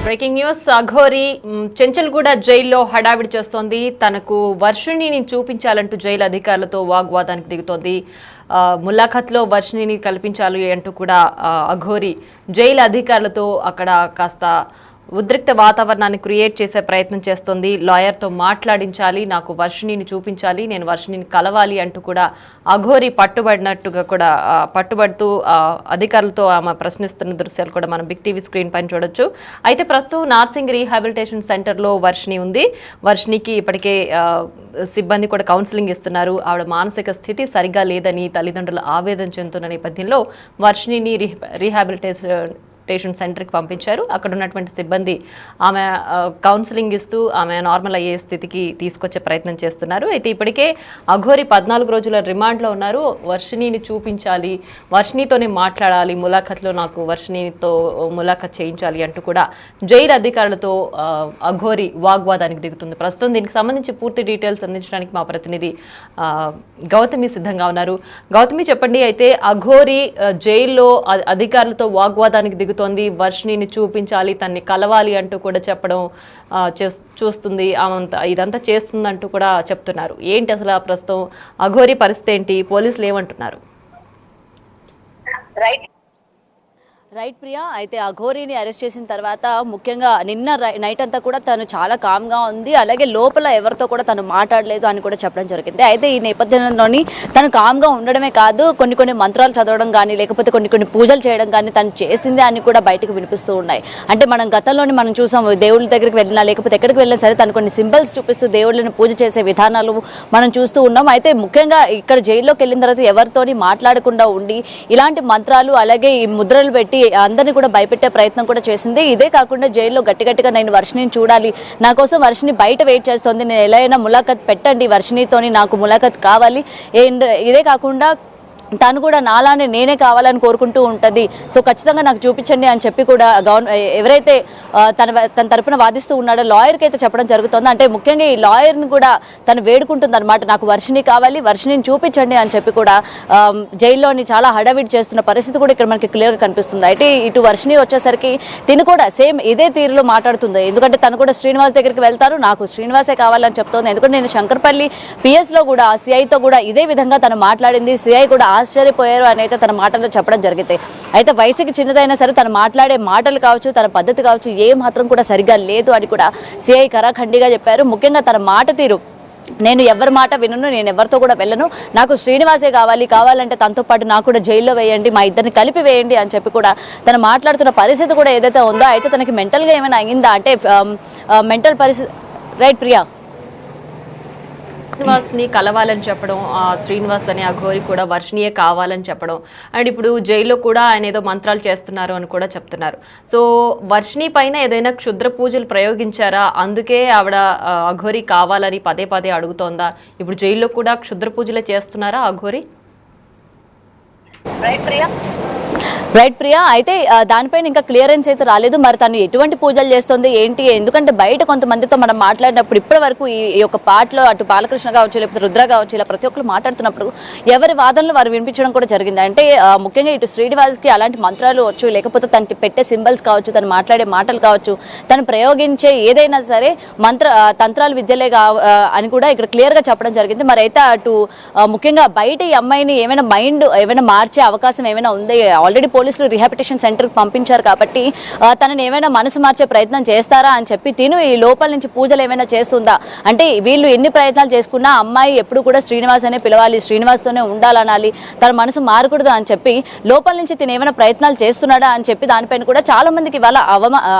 Breaking news. Aghori Chanchalguda జైల్లో హడావిడి చేస్తోంది. తనకు వర్షిణిని చూపించాలంటూ జైలు అధికారులతో వాగ్వాదానికి దిగుతోంది. ములాఖత్లో వర్షిణిని కల్పించాలి అంటూ కూడా అఘోరి జైలు అధికారులతో అక్కడ కాస్త ఉద్రిక్త వాతావరణాన్ని క్రియేట్ చేసే ప్రయత్నం చేస్తోంది. లాయర్తో మాట్లాడించాలి, నాకు వర్షిణిని చూపించాలి, నేను వర్షిణిని కలవాలి అంటూ కూడా అఘోరి పట్టుబడినట్టుగా కూడా పట్టుబడుతూ అధికారులతో ఆమె ప్రశ్నిస్తున్న దృశ్యాలు కూడా మనం బిగ్ టీవీ స్క్రీన్ పైన చూడొచ్చు. అయితే ప్రస్తుతం నార్సింగ్ రీహాబిలిటేషన్ సెంటర్లో వర్షిణి ఉంది. వర్షిణికి ఇప్పటికే సిబ్బంది కూడా కౌన్సిలింగ్ ఇస్తున్నారు. ఆవిడ మానసిక స్థితి సరిగ్గా లేదని తల్లిదండ్రులు ఆవేదన చెందుతున్న నేపథ్యంలో వర్షిణిని రీహాబిలిటేషన్ సెంటర్కి పంపించారు. అక్కడ ఉన్నటువంటి సిబ్బంది ఆమె కౌన్సిలింగ్ ఇస్తూ ఆమె నార్మల్ అయ్యే స్థితికి తీసుకొచ్చే ప్రయత్నం చేస్తున్నారు. అయితే ఇప్పటికే అఘోరి 14 రోజుల రిమాండ్లో ఉన్నారు. వర్షిణిని చూపించాలి, వర్షిణితోనే మాట్లాడాలి, ములాఖత్లో నాకు వర్షిణితో ములాఖత్ చేయించాలి అంటూ కూడా జైలు అధికారులతో అఘోరి వాగ్వాదానికి దిగుతుంది. ప్రస్తుతం దీనికి సంబంధించి పూర్తి డీటెయిల్స్ అందించడానికి మా ప్రతినిధి గౌతమి సిద్ధంగా ఉన్నారు. గౌతమి, చెప్పండి. అయితే అఘోరి జైల్లో అధికారులతో వాగ్వాదానికి దిగుతుంది. వర్షిణిని చూపించాలి, తన్ని కలవాలి అంటూ కూడా చెప్పడం చూస్తుంది. ఇదంతా చేస్తుందంటూ కూడా చెప్తున్నారు. ఏంటి అసలు ప్రస్తుతం అఘోరి పరిస్థితి ఏంటి? పోలీసులు ఏమంటున్నారు? రైట్ ప్రియా, అయితే అఘోరిని అరెస్ట్ చేసిన తర్వాత ముఖ్యంగా నిన్న నైట్ అంతా కూడా తను చాలా కామ్గా ఉంది. అలాగే లోపల ఎవరితో కూడా తను మాట్లాడలేదు అని కూడా చెప్పడం జరిగింది. అయితే ఈ నేపథ్యంలోని తను కామ్గా ఉండడమే కాదు, కొన్ని మంత్రాలు చదవడం కానీ లేకపోతే కొన్ని పూజలు చేయడం కానీ తను చేసింది అని కూడా బయటకు వినిపిస్తూ ఉన్నాయి. అంటే మనం గతంలోని మనం చూసాం, దేవుళ్ళ దగ్గరికి వెళ్ళినా లేకపోతే ఎక్కడికి వెళ్ళినా సరే తను కొన్ని సింబల్స్ చూపిస్తూ దేవుళ్ళని పూజ చేసే విధానాలు మనం చూస్తూ ఉన్నాం. అయితే ముఖ్యంగా ఇక్కడ జైల్లోకి వెళ్ళిన తర్వాత ఎవరితోని మాట్లాడకుండా ఉండి ఇలాంటి మంత్రాలు అలాగే ఈ ముద్రలు పెట్టి అందరినీ కూడా భయపెట్టే ప్రయత్నం కూడా చేసింది. ఇదే కాకుండా జైల్లో గట్టిగా నేను వర్షిణిని చూడాలి, నా కోసం వర్షిణి బయట వెయిట్ చేస్తుంది, నేను ఎలా అయినా ములాఖత్ పెట్టండి, వర్షిణితోని నాకు ములాఖత్ కావాలి. ఇదే కాకుండా తను కూడా నాలానే నేనే కావాలని కోరుకుంటూ ఉంటుంది. సో ఖచ్చితంగా నాకు చూపించండి అని చెప్పి కూడా ఎవరైతే తన తరపున వాదిస్తూ ఉన్నాడో లాయర్కి అయితే చెప్పడం జరుగుతుంది. అంటే ముఖ్యంగా ఈ లాయర్ని కూడా తను వేడుకుంటుంది అనమాట, నాకు వర్షిణి కావాలి, వర్షిణిని చూపించండి అని చెప్పి కూడా జైల్లోని చాలా హడావిడి చేస్తున్న పరిస్థితి కూడా ఇక్కడ మనకి క్లియర్గా కనిపిస్తుంది. అయితే ఇటు వర్షిణి వచ్చేసరికి తిను కూడా సేమ్ ఇదే తీరులో మాట్లాడుతుంది. ఎందుకంటే తను కూడా శ్రీనివాస్ దగ్గరికి వెళ్తారు, నాకు శ్రీనివాసే కావాలని చెప్తోంది. ఎందుకంటే నేను శంకర్పల్లి పిఎస్లో కూడా సిఐతో కూడా ఇదే విధంగా తను మాట్లాడింది. సిఐ కూడా ఆశ్చర్యపోయారు అని అయితే తన మాటల్లో చెప్పడం జరిగింది. అయితే వయసుకి చిన్నదైనా సరే తను మాట్లాడే మాటలు కావచ్చు, తన పద్ధతి కావచ్చు, ఏ మాత్రం కూడా సరిగ్గా లేదు అని కూడా సిఐ కరాఖండిగా చెప్పారు. ముఖ్యంగా తన మాట తీరు, నేను ఎవరి మాట వినను, నేను ఎవరితో కూడా వెళ్ళను, నాకు శ్రీనివాసే కావాలంటే తనతో పాటు నాకు కూడా జైల్లో వేయండి, మా ఇద్దరిని కలిపి వేయండి అని చెప్పి కూడా తను మాట్లాడుతున్న పరిస్థితి కూడా ఏదైతే ఉందో, అయితే తనకి మెంటల్గా ఏమైనా అయిందా అంటే మెంటల్ పరిస్థితి. రైట్ ప్రియా, శ్రీనివాస్ని కలవాలని చెప్పడం, శ్రీనివాస్ అనే అఘోరి కూడా వర్షిణియే కావాలని చెప్పడం, అండ్ ఇప్పుడు జైల్లో కూడా ఆయన ఏదో మంత్రాలు చేస్తున్నారు అని కూడా చెప్తున్నారు. సో వర్షిణి పైన ఏదైనా క్షుద్ర పూజలు ప్రయోగించారా? అందుకే ఆవిడ అఘోరి కావాలని పదే అడుగుతోందా? ఇప్పుడు జైల్లో కూడా క్షుద్ర పూజలే చేస్తున్నారా అఘోరి? రైట్ ప్రియా, అయితే దానిపైన ఇంకా క్లియరెన్స్ అయితే రాలేదు. మరి తను ఎటువంటి పూజలు చేస్తుంది ఏంటి? ఎందుకంటే బయట కొంతమందితో మనం మాట్లాడినప్పుడు ఇప్పటి వరకు ఈ యొక్క పాటలో అటు బాలకృష్ణ కావచ్చు లేకపోతే రుద్ర కావచ్చు, ఇలా ప్రతి ఒక్కరు మాట్లాడుతున్నప్పుడు ఎవరి వాదనలు వారు వినిపించడం కూడా జరిగింది. అంటే ముఖ్యంగా ఇటు శ్రీనివాస్కి అలాంటి మంత్రాలు వచ్చు, లేకపోతే తనకి పెట్టే సింబల్స్ కావచ్చు, తను మాట్లాడే మాటలు కావచ్చు, తను ప్రయోగించే ఏదైనా సరే తంత్రాలు విద్యలే అని కూడా ఇక్కడ క్లియర్గా చెప్పడం జరిగింది. మరి అయితే అటు ముఖ్యంగా బయట ఈ అమ్మాయిని ఏమైనా మార్చే అవకాశం ఏమైనా ఉంది? ఆల్రెడీ పోలీసులు రీహాబిలిటేషన్ సెంటర్కి పంపించారు కాబట్టి తనని ఏమైనా మనసు మార్చే ప్రయత్నం చేస్తారా అని చెప్పి తిను ఈ లోపల నుంచి పూజలు ఏమైనా చేస్తుందా అంటే, వీళ్ళు ఎన్ని ప్రయత్నాలు చేసుకున్నా అమ్మాయి ఎప్పుడు కూడా శ్రీనివాస్ అనే పిలవాలి, శ్రీనివాస్తోనే ఉండాలనాలి, తన మనసు మారకూడదు అని చెప్పి లోపల నుంచి తిను ఏమైనా ప్రయత్నాలు చేస్తున్నాడా అని చెప్పి దానిపైన కూడా చాలా మందికి ఇవాళ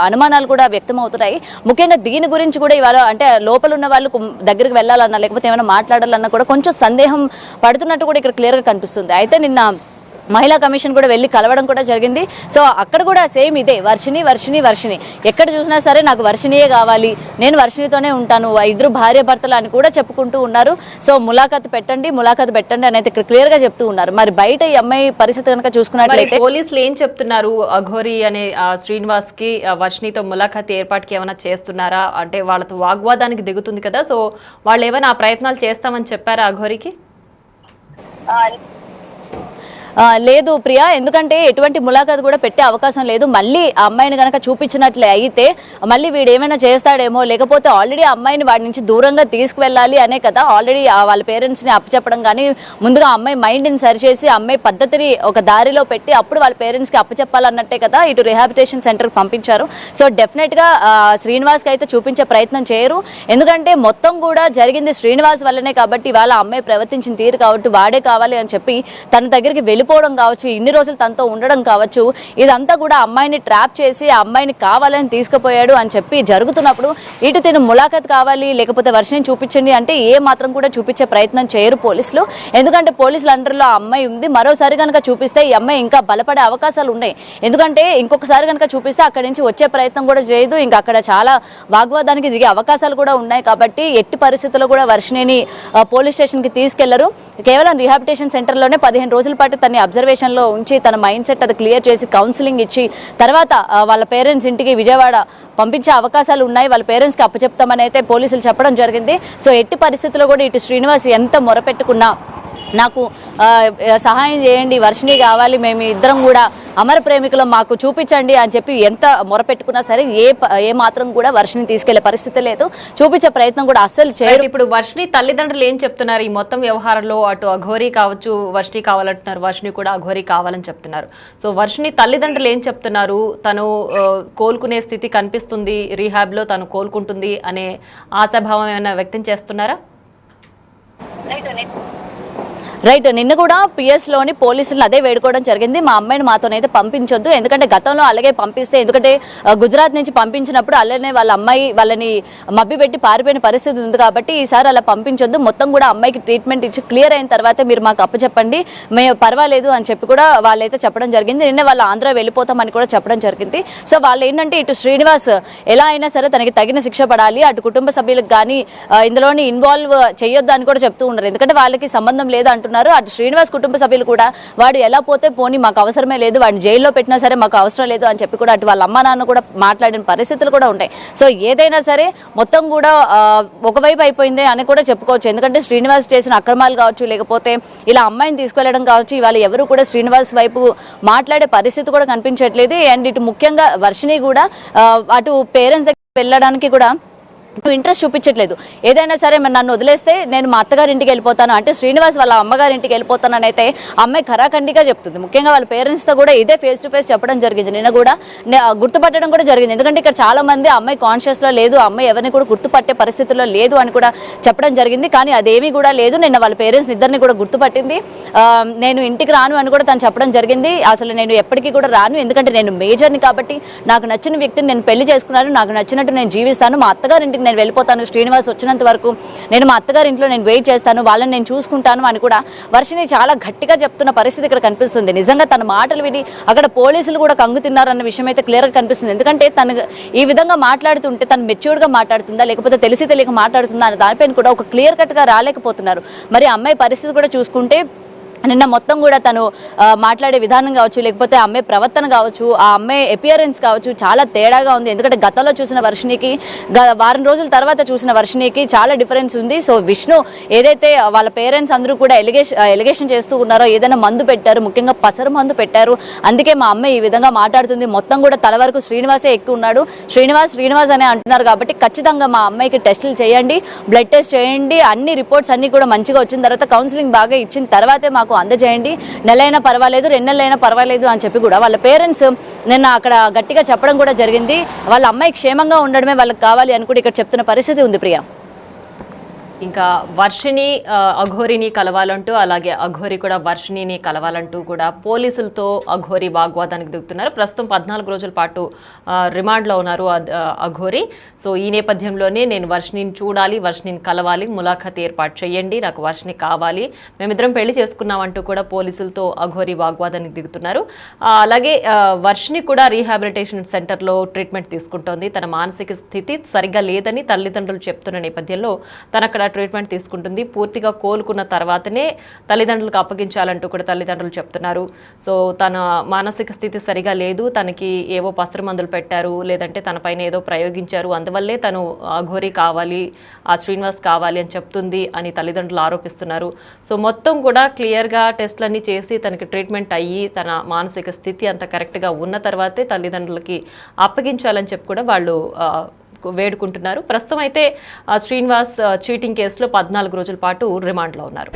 అనుమానాలు కూడా వ్యక్తం అవుతున్నాయి. ముఖ్యంగా దీని గురించి కూడా ఇవాళ అంటే లోపల ఉన్న వాళ్ళు దగ్గరికి వెళ్ళాలన్నా లేకపోతే ఏమైనా మాట్లాడాలన్నా కూడా కొంచెం సందేహం పడుతున్నట్టు కూడా ఇక్కడ క్లియర్గా కనిపిస్తుంది. అయితే నిన్న మహిళా కమిషన్ కూడా వెళ్ళి కలవడం కూడా జరిగింది. సో అక్కడ కూడా సేమ్ ఇదే వర్షిణి ఎక్కడ చూసినా సరే నాకు వర్షిణియే కావాలి, నేను వర్షిణితోనే ఉంటాను, ఇద్దరు భార్య భర్తలు అని కూడా చెప్పుకుంటూ ఉన్నారు. సో ములాఖత్ పెట్టండి అని అయితే ఇక్కడ క్లియర్ గా చెప్తూ ఉన్నారు. మరి బయట ఈ అమ్మాయి పరిస్థితి కనుక చూసుకున్నట్లయితే పోలీసులు ఏం చెప్తున్నారు? అఘోరి అనే శ్రీనివాస్ కి వర్షిణితో ములాఖత్ ఏర్పాటుకి ఏమైనా చేస్తున్నారా? అంటే వాళ్ళతో వాగ్వాదానికి దిగుతుంది కదా, సో వాళ్ళు ఏమైనా ఆ ప్రయత్నాలు చేస్తామని చెప్పారా అఘోరికి? లేదు ప్రియా, ఎందుకంటే ఎటువంటి ములాఖాత్ కూడా పెట్టే అవకాశం లేదు. మళ్ళీ ఆ అమ్మాయిని కనుక చూపించినట్లే అయితే మళ్ళీ వీడు ఏమైనా చేస్తాడేమో, లేకపోతే ఆల్రెడీ అమ్మాయిని వాడి నుంచి దూరంగా తీసుకువెళ్ళాలి అనే కదా ఆల్రెడీ వాళ్ళ పేరెంట్స్ని అప్పచెప్పడం. కానీ ముందుగా అమ్మాయి మైండ్ని సరిచేసి అమ్మాయి పద్ధతిని ఒక దారిలో పెట్టి అప్పుడు వాళ్ళ పేరెంట్స్కి అప్పచెప్పాలన్నట్టే కదా ఇటు రిహాబిలిటేషన్ సెంటర్కి పంపించారు. సో డెఫినెట్గా శ్రీనివాస్కి అయితే చూపించే ప్రయత్నం చేయరు. ఎందుకంటే మొత్తం కూడా జరిగింది శ్రీనివాస్ వల్లనే కాబట్టి వాళ్ళ అమ్మాయి ప్రవర్తించిన తీరు కాబట్టి వాడే కావాలి అని చెప్పి తన దగ్గరికి వెళ్ళిపోవడం కావచ్చు, ఇన్ని రోజులు తనతో ఉండడం కావచ్చు, ఇదంతా కూడా అమ్మాయిని ట్రాప్ చేసి ఆ అమ్మాయిని కావాలని తీసుకుపోయాడు అని చెప్పి జరుగుతున్నప్పుడు ఇటు తిను ములాఖత్ కావాలి లేకపోతే వర్షని చూపించండి అంటే ఏ మాత్రం కూడా చూపించే ప్రయత్నం చేయరు పోలీసులు. ఎందుకంటే పోలీసుల అండర్లో ఆ అమ్మాయి ఉంది. మరోసారి కనుక చూపిస్తే ఈ అమ్మాయి ఇంకా బలపడే అవకాశాలు ఉన్నాయి. ఎందుకంటే ఇంకొకసారి కనుక చూపిస్తే అక్కడి నుంచి వచ్చే ప్రయత్నం కూడా చేయదు. ఇంకా అక్కడ చాలా వాగ్వాదానికి దిగే అవకాశాలు కూడా ఉన్నాయి. కాబట్టి ఎట్టి పరిస్థితుల్లో కూడా వర్షిణిని పోలీస్ స్టేషన్కి తీసుకెళ్లరు. కేవలం రిహాబిలిటేషన్ సెంటర్లోనే 15 రోజుల పాటు తన అబ్జర్వేషన్లో ఉంచి తన మైండ్ సెట్ అది క్లియర్ చేసి కౌన్సిలింగ్ ఇచ్చి తర్వాత వాళ్ళ పేరెంట్స్ ఇంటికి విజయవాడ పంపించే అవకాశాలు ఉన్నాయి. వాళ్ళ పేరెంట్స్కి అప్పచెప్తామని అయితే పోలీసులు చెప్పడం జరిగింది. సో ఎట్టి పరిస్థితుల్లో కూడా ఇటు శ్రీనివాస్ ఎంత మొరపెట్టుకున్నా నాకు సహాయం చేయండి, వర్షిణి కావాలి, మేము ఇద్దరం కూడా అమర ప్రేమికులు, మాకు చూపించండి అని చెప్పి ఎంత మొరపెట్టుకున్నా సరే ఏ మాత్రం కూడా వర్షిణి తీసుకెళ్లే పరిస్థితి లేదు. చూపించే ప్రయత్నం కూడా అస్సలు చేయరు. ఇప్పుడు వర్షిణి తల్లిదండ్రులు ఏం చెప్తున్నారు ఈ మొత్తం వ్యవహారంలో? అటు అఘోరి కావచ్చు, వర్షిణి కావాలంటున్నారు, వర్షిణి కూడా అఘోరి కావాలని చెప్తున్నారు. సో వర్షిణి తల్లిదండ్రులు ఏం చెప్తున్నారు? తను కోలుకునే స్థితి కనిపిస్తుంది, రీహాబ్లో తను కోలుకుంటుంది అనే ఆశాభావం ఏమైనా వ్యక్తం చేస్తున్నారా? రైట్, నిన్న కూడా పిఎస్లోని పోలీసులను అదే వేడుకోవడం జరిగింది. మా అమ్మాయిని మాతోనైతే పంపించొద్దు, ఎందుకంటే గతంలో అలాగే పంపిస్తే, ఎందుకంటే గుజరాత్ నుంచి పంపించినప్పుడు అలానే వాళ్ళ అమ్మాయి వాళ్ళని మబ్బి పెట్టి పారిపోయిన పరిస్థితి ఉంది కాబట్టి ఈసారి అలా పంపించొద్దు, మొత్తం కూడా అమ్మాయికి ట్రీట్మెంట్ ఇచ్చి క్లియర్ అయిన తర్వాత మీరు మాకు అప్పచెప్పండి, మేము పర్వాలేదు అని చెప్పి కూడా వాళ్ళైతే చెప్పడం జరిగింది. నిన్న వాళ్ళు ఆంధ్ర వెళ్ళిపోతామని కూడా చెప్పడం జరిగింది. సో వాళ్ళు ఏంటంటే ఇటు శ్రీనివాస్ ఎలా అయినా సరే తనకి తగిన శిక్ష పడాలి, అటు కుటుంబ సభ్యులకు కానీ ఇందులోని ఇన్వాల్వ్ చేయొద్దు అని కూడా చెప్తూ ఉన్నారు. ఎందుకంటే వాళ్ళకి సంబంధం లేదు అంటున్నారు. అటు శ్రీనివాస్ కుటుంబ సభ్యులు కూడా వాడు ఎలా పోతే పోనీ, మాకు అవసరమే లేదు, వాడిని జైల్లో పెట్టినా సరే మాకు అవసరం లేదు అని చెప్పి కూడా అటు వాళ్ళ అమ్మ నాన్న కూడా మాట్లాడిన పరిస్థితులు కూడా ఉంటాయి. సో ఏదైనా సరే మొత్తం కూడా ఒకవైపు అయిపోయిందే అని కూడా చెప్పుకోవచ్చు. ఎందుకంటే శ్రీనివాస్ చేసిన అక్రమాలు కావచ్చు, లేకపోతే ఇలా అమ్మాయిని తీసుకెళ్లడం కావచ్చు, ఇవాళ ఎవరు కూడా శ్రీనివాస్ వైపు మాట్లాడే పరిస్థితి కూడా కనిపించట్లేదు. అండ్ ఇటు ముఖ్యంగా వర్షిణి కూడా అటు పేరెంట్స్ దగ్గర వెళ్ళడానికి కూడా ఇంట్రెస్ట్ చూపించట్లేదు. ఏదైనా సరే నన్ను వదిలేస్తే నేను మా అత్తగారి ఇంటికి వెళ్ళిపోతాను అంటే శ్రీనివాస్ వాళ్ళ అమ్మగారి ఇంటికి వెళ్ళిపోతానని అయితే అమ్మాయి ఖరాఖండిగా చెప్తుంది. ముఖ్యంగా వాళ్ళ పేరెంట్స్తో కూడా ఇదే ఫేస్ టు ఫేస్ చెప్పడం జరిగింది. నిన్న కూడా గుర్తుపట్టడం కూడా జరిగింది. ఎందుకంటే ఇక్కడ చాలా మంది అమ్మాయి కాన్షియస్లో లేదు, అమ్మాయి ఎవరిని కూడా గుర్తుపట్టే పరిస్థితుల్లో లేదు అని కూడా చెప్పడం జరిగింది. కానీ అదేమీ కూడా లేదు. నిన్న వాళ్ళ పేరెంట్స్ ఇద్దరిని కూడా గుర్తుపట్టింది. నేను ఇంటికి రాను అని కూడా తను చెప్పడం జరిగింది. అసలు నేను ఎప్పటికీ కూడా రాను, ఎందుకంటే నేను మేజర్ని కాబట్టి నాకు నచ్చిన వ్యక్తిని నేను పెళ్లి చేసుకున్నాను, నాకు నచ్చినట్టు నేను జీవిస్తాను, మా అత్తగారి ఇంటికి నేను వెళ్ళిపోతాను, శ్రీనివాస్ వచ్చినంత వరకు నేను మా అత్తగారి ఇంట్లో నేను వెయిట్ చేస్తాను, వాళ్ళని నేను చూసుకుంటాను అని కూడా వర్షిణి చాలా గట్టిగా చెప్తున్న పరిస్థితి ఇక్కడ కనిపిస్తుంది. నిజంగా తన మాటలు విని అక్కడ పోలీసులు కూడా కంగు తిన్నారన్న విషయం అయితే క్లియర్గా కనిపిస్తుంది. ఎందుకంటే తను ఈ విధంగా మాట్లాడుతుంటే తను మెచ్యూర్డ్గా మాట్లాడుతుందా లేకపోతే తెలిసి తెలియక మాట్లాడుతుందా అనే దానిపైన కూడా ఒక క్లియర్ కట్గా రాలేకపోతున్నారు. మరి అమ్మాయి పరిస్థితి కూడా చూసుకుంటే నిన్న మొత్తం కూడా తను మాట్లాడే విధానం కావచ్చు, లేకపోతే అమ్మాయి ప్రవర్తన కావచ్చు, ఆ అమ్మాయి అపియరెన్స్ కావచ్చు చాలా తేడాగా ఉంది. ఎందుకంటే గతంలో చూసిన వర్షిణికి వారం రోజుల తర్వాత చూసిన వర్షిణికి చాలా డిఫరెన్స్ ఉంది. సో విష్ణు ఏదైతే వాళ్ళ పేరెంట్స్ అందరూ కూడా ఎలిగేషన్ చేస్తూ ఉన్నారో, ఏదైనా మందు పెట్టారు, ముఖ్యంగా పసరు మందు పెట్టారు, అందుకే మా అమ్మాయి ఈ విధంగా మాట్లాడుతుంది, మొత్తం కూడా తల వరకు శ్రీనివాసే ఎక్కువ ఉన్నాడు, శ్రీనివాస్ అనే అంటున్నారు. కాబట్టి ఖచ్చితంగా మా అమ్మాయికి టెస్టులు చేయండి, బ్లడ్ టెస్ట్ చేయండి, అన్ని రిపోర్ట్స్ అన్ని కూడా మంచిగా వచ్చిన తర్వాత కౌన్సిలింగ్ బాగా ఇచ్చిన తర్వాతే మాకు అందజేయండి, నెలైనా పర్వాలేదు 2 నెలలైనా పర్వాలేదు అని చెప్పి కూడా వాళ్ళ పేరెంట్స్ నిన్న అక్కడ గట్టిగా చెప్పడం కూడా జరిగింది. వాళ్ళ అమ్మాయి క్షేమంగా ఉండడమే వాళ్ళకి కావాలి అని కూడా ఇక్కడ చెప్తున్న పరిస్థితి ఉంది ప్రియా. ఇంకా వర్షిణి అఘోరిని కలవాలంటూ, అలాగే అఘోరి కూడా వర్షిణిని కలవాలంటూ కూడా పోలీసులతో అఘోరి వాగ్వాదానికి దిగుతున్నారు. ప్రస్తుతం 14 రోజుల పాటు రిమాండ్లో ఉన్నారు అఘోరి. సో ఈ నేపథ్యంలోనే నేను వర్షిణిని చూడాలి, వర్షిణిని కలవాలి, ములాఖత్ ఏర్పాటు చేయండి, నాకు వర్షిణి కావాలి, మేమిద్దరం పెళ్లి చేసుకున్నామంటూ కూడా పోలీసులతో అఘోరి వాగ్వాదానికి దిగుతున్నారు. అలాగే వర్షిణి కూడా రీహాబిలిటేషన్ సెంటర్లో ట్రీట్మెంట్ తీసుకుంటోంది. తన మానసిక స్థితి సరిగ్గా లేదని తల్లిదండ్రులు చెప్తున్న నేపథ్యంలో తన అక్కడ ట్రీట్మెంట్ తీసుకుంటుంది. పూర్తిగా కోలుకున్న తర్వాతనే తల్లిదండ్రులకు అప్పగించాలంటూ కూడా తల్లిదండ్రులు చెప్తున్నారు. సో తన మానసిక స్థితి సరిగా లేదు, తనకి ఏవో పసరు మందులు పెట్టారు, లేదంటే తన పైన ఏదో ప్రయోగించారు, అందువల్లే తను అఘోరి కావాలి, ఆ శ్రీనివాస్ కావాలి అని చెప్తుంది అని తల్లిదండ్రులు ఆరోపిస్తున్నారు. సో మొత్తం కూడా క్లియర్గా టెస్ట్లన్నీ చేసి తనకి ట్రీట్మెంట్ అయ్యి తన మానసిక స్థితి అంత కరెక్ట్గా ఉన్న తర్వాతే తల్లిదండ్రులకి అప్పగించాలని చెప్పి కూడా వాళ్ళు వేడుకుంటున్నారు. ప్రస్తుతం అయితే శ్రీనివాస్ చీటింగ్ కేసులో 14 రోజుల పాటు రిమాండ్లో ఉన్నారు.